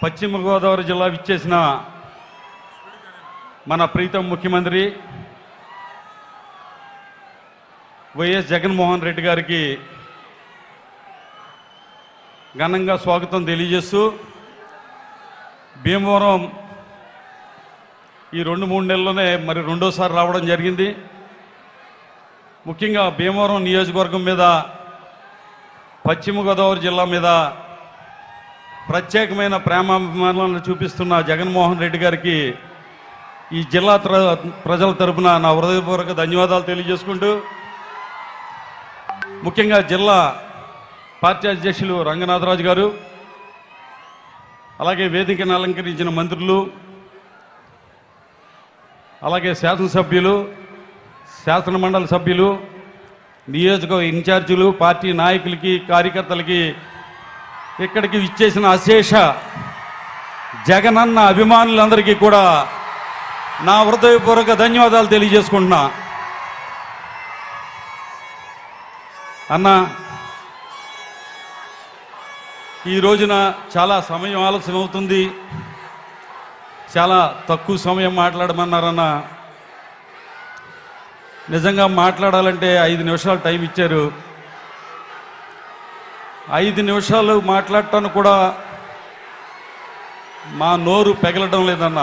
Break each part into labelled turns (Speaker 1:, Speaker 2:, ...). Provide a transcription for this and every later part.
Speaker 1: పశ్చిమ గోదావరి జిల్లా విచ్చేసిన మన ప్రీతం ముఖ్యమంత్రి వైఎస్ జగన్మోహన్ రెడ్డి గారికి ఘనంగా స్వాగతం తెలియజేస్తూ భీమవరం ఈ 2-3 నెలల్లోనే మరి రెండోసారి రావడం జరిగింది. ముఖ్యంగా భీమవరం నియోజకవర్గం మీద, పశ్చిమ గోదావరి జిల్లా మీద ప్రత్యేకమైన ప్రేమాభిమానాలను చూపిస్తున్న జగన్మోహన్ రెడ్డి గారికి ఈ జిల్లా ప్రజల తరపున నా హృదయపూర్వక ధన్యవాదాలు తెలియజేసుకుంటూ, ముఖ్యంగా జిల్లా పార్టీ అధ్యక్షులు రంగనాథరాజు గారు, అలాగే వేదికను అలంకరించిన మంత్రులు, అలాగే శాసనసభ్యులు, శాసనమండలి సభ్యులు, నియోజకవర్గ ఇన్ఛార్జీలు, పార్టీ నాయకులకి, కార్యకర్తలకి, ఇక్కడికి విచ్చేసిన అశేష జగనన్న అభిమానులందరికీ కూడా నా హృదయపూర్వక ధన్యవాదాలు తెలియజేసుకుంటున్నా. అన్న, ఈ రోజున చాలా సమయం ఆలస్యం అవుతుంది, చాలా తక్కువ సమయం మాట్లాడమన్నారన్న. నిజంగా మాట్లాడాలంటే 5 నిమిషాలు టైం ఇచ్చారు. 5 నిమిషాలు మాట్లాడటానికి కూడా మా నోరు పెగలడం లేదన్న.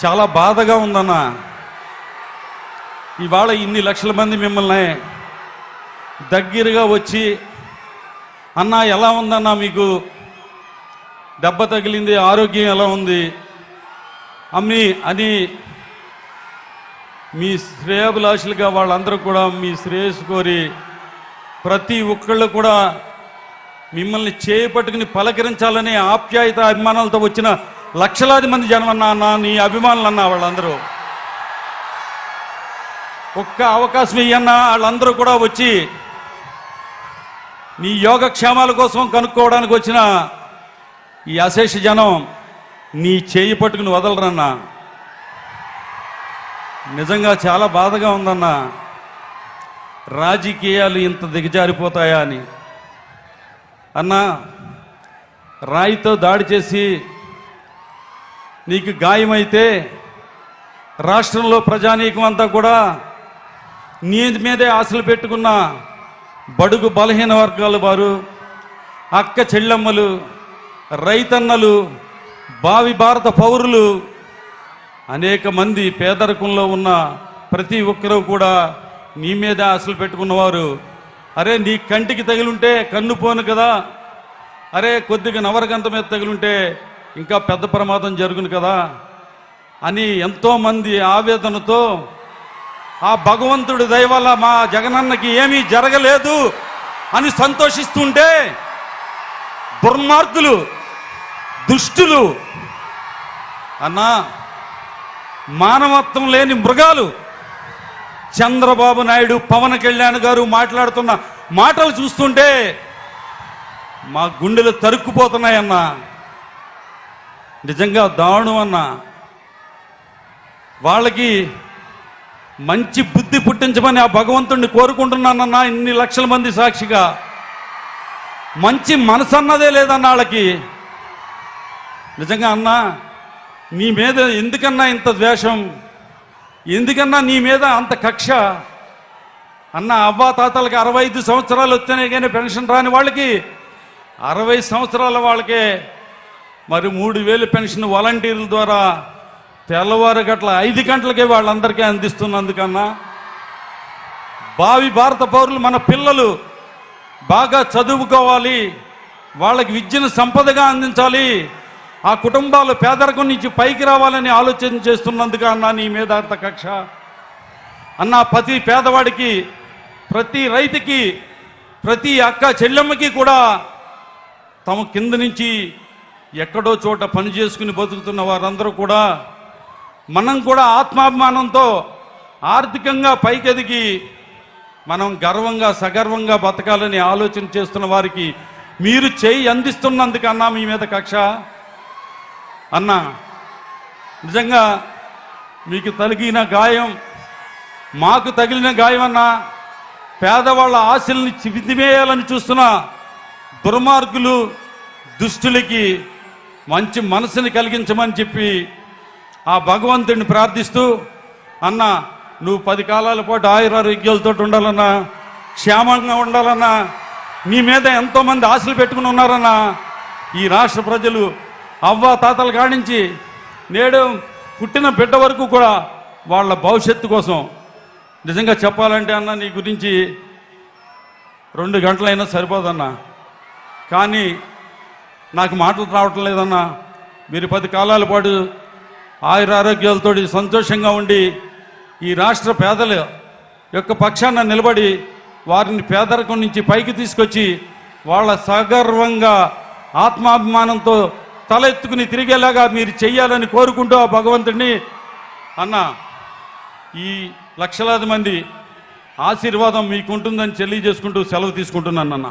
Speaker 1: చాలా బాధగా ఉందన్న. ఇవాళ ఇన్ని లక్షల మంది మిమ్మల్ని దగ్గరగా వచ్చి, అన్నా ఎలా ఉందన్నా, మీకు దెబ్బ తగిలింది, ఆరోగ్యం ఎలా ఉంది అని మీ శ్రేయాభిలాషులుగా వాళ్ళందరూ కూడా మీ శ్రేయస్సు కోరి ప్రతి ఒక్కళ్ళు కూడా మిమ్మల్ని చేపట్టుకుని పలకరించాలనే ఆప్యాయత అభిమానాలతో వచ్చిన లక్షలాది మంది జనం అన్న, నీ అభిమానులు అన్న. వాళ్ళందరూ ఒక్క అవకాశం ఇయ్యన్నా, వాళ్ళందరూ కూడా వచ్చి నీ యోగక్షేమాల కోసం కనుక్కోవడానికి వచ్చిన ఈ అశేష జనం నీ చేయి పట్టుకుని వదలరన్నా. నిజంగా చాలా బాధగా ఉందన్న. రాజకీయాలు ఇంత దిగజారిపోతాయా అని. అన్నా, రాయితో దాడి చేసి నీకు గాయమైతే రాష్ట్రంలో ప్రజానీకం అంతా కూడా నీ మీదే ఆశలు పెట్టుకున్న బడుగు బలహీన వర్గాల వారు, అక్క చెల్లెమ్మలు, రైతన్నలు, భావి భారత పౌరులు, అనేక మంది పేదరికంలో ఉన్న ప్రతి ఒక్కరూ కూడా నీ మీద ఆశలు పెట్టుకున్నవారు. అరే, నీ కంటికి తగిలుంటే కన్ను పోను కదా, అరే కొద్దిగా నవరగంత మీద తగిలుంటే ఇంకా పెద్ద ప్రమాదం జరుగును కదా అని ఎంతోమంది ఆవేదనతో ఆ భగవంతుడి దయ వల్ల మా జగనన్నకి ఏమీ జరగలేదు అని సంతోషిస్తుంటే, దుర్మార్గులు, దుష్టులు అన్నా, మానవత్వం లేని మృగాలు చంద్రబాబు నాయుడు, పవన్ కళ్యాణ్ గారు మాట్లాడుతున్న మాటలు చూస్తుంటే మా గుండెలు తరుక్కుపోతున్నాయన్నా. నిజంగా దారుణం అన్నా. వాళ్ళకి మంచి బుద్ధి పుట్టించమని ఆ భగవంతుడిని కోరుకుంటున్నానన్నా. ఇన్ని లక్షల మంది సాక్షిగా మంచి మనసు అన్నదే లేదన్న వాళ్ళకి. నిజంగా అన్నా, నీ మీద ఎందుకన్నా ఇంత ద్వేషం, ఎందుకన్నా నీ మీద అంత కక్ష అన్న? అవ్వా తాతలకి 65 సంవత్సరాలు వస్తేనే కానీ పెన్షన్ రాని వాళ్ళకి 60 సంవత్సరాల వాళ్ళకే మరి 3000 పెన్షన్ వాలంటీర్ల ద్వారా తెల్లవారు గట్ల 5 గంటలకే వాళ్ళందరికీ అందిస్తున్నందుకన్నా, భావి భారత పౌరులు మన పిల్లలు బాగా చదువుకోవాలి, వాళ్ళకి విద్యను సంపదగా అందించాలి, ఆ కుటుంబాలు పేదరికం నుంచి పైకి రావాలని ఆలోచన చేస్తున్నందుకు అన్నా నీ మీద అంత కక్ష అన్నా. ప్రతి పేదవాడికి, ప్రతి రైతుకి, ప్రతి అక్క చెల్లెమ్మకి కూడా తమ కింద నుంచి ఎక్కడో చోట పని చేసుకుని బతుకుతున్న వారందరూ కూడా మనం కూడా ఆత్మాభిమానంతో ఆర్థికంగా పైకెదిగి మనం గర్వంగా సగర్వంగా బతకాలని ఆలోచన చేస్తున్న వారికి మీరు చేయి అందిస్తున్నందుకన్నా మీ మీద కక్ష అన్నా. నిజంగా మీకు తగిలిన గాయం మాకు తగిలిన గాయం అన్నా. పేదవాళ్ళ ఆశల్ని చిదిమేయాలని చూస్తున్న దుర్మార్గులు, దుష్టులకి మంచి మనసుని కలిగించమని చెప్పి ఆ భగవంతుడిని ప్రార్థిస్తూ, అన్న నువ్వు 10 కాలాల పాటు ఆయురారోగ్యాలతో ఉండాలన్నా, క్షేమంగా ఉండాలన్నా, నీ మీద ఎంతోమంది ఆశలు పెట్టుకుని ఉన్నారన్నా. ఈ రాష్ట్ర ప్రజలు అవ్వ తాతల కాడించి నేడు పుట్టిన బిడ్డ వరకు కూడా వాళ్ళ భవిష్యత్తు కోసం నిజంగా చెప్పాలంటే అన్న నీ గురించి 2 గంటలైనా సరిపోదన్నా. కానీ నాకు మాటలు రావటం లేదన్నా. మీరు 10 కాలాల పాటు ఆయురారోగ్యాలతో సంతోషంగా ఉండి ఈ రాష్ట్ర పేదల యొక్క పక్షాన నిలబడి వారిని పేదరికం నుంచి పైకి తీసుకొచ్చి వాళ్ళ సగర్వంగా ఆత్మాభిమానంతో తల ఎత్తుకుని తిరిగేలాగా మీరు చెయ్యాలని కోరుకుంటూ ఆ భగవంతుడిని అన్న ఈ లక్షలాది మంది ఆశీర్వాదం మీకుంటుందని తెలియజేసుకుంటూ సెలవు తీసుకుంటున్నాను అన్న.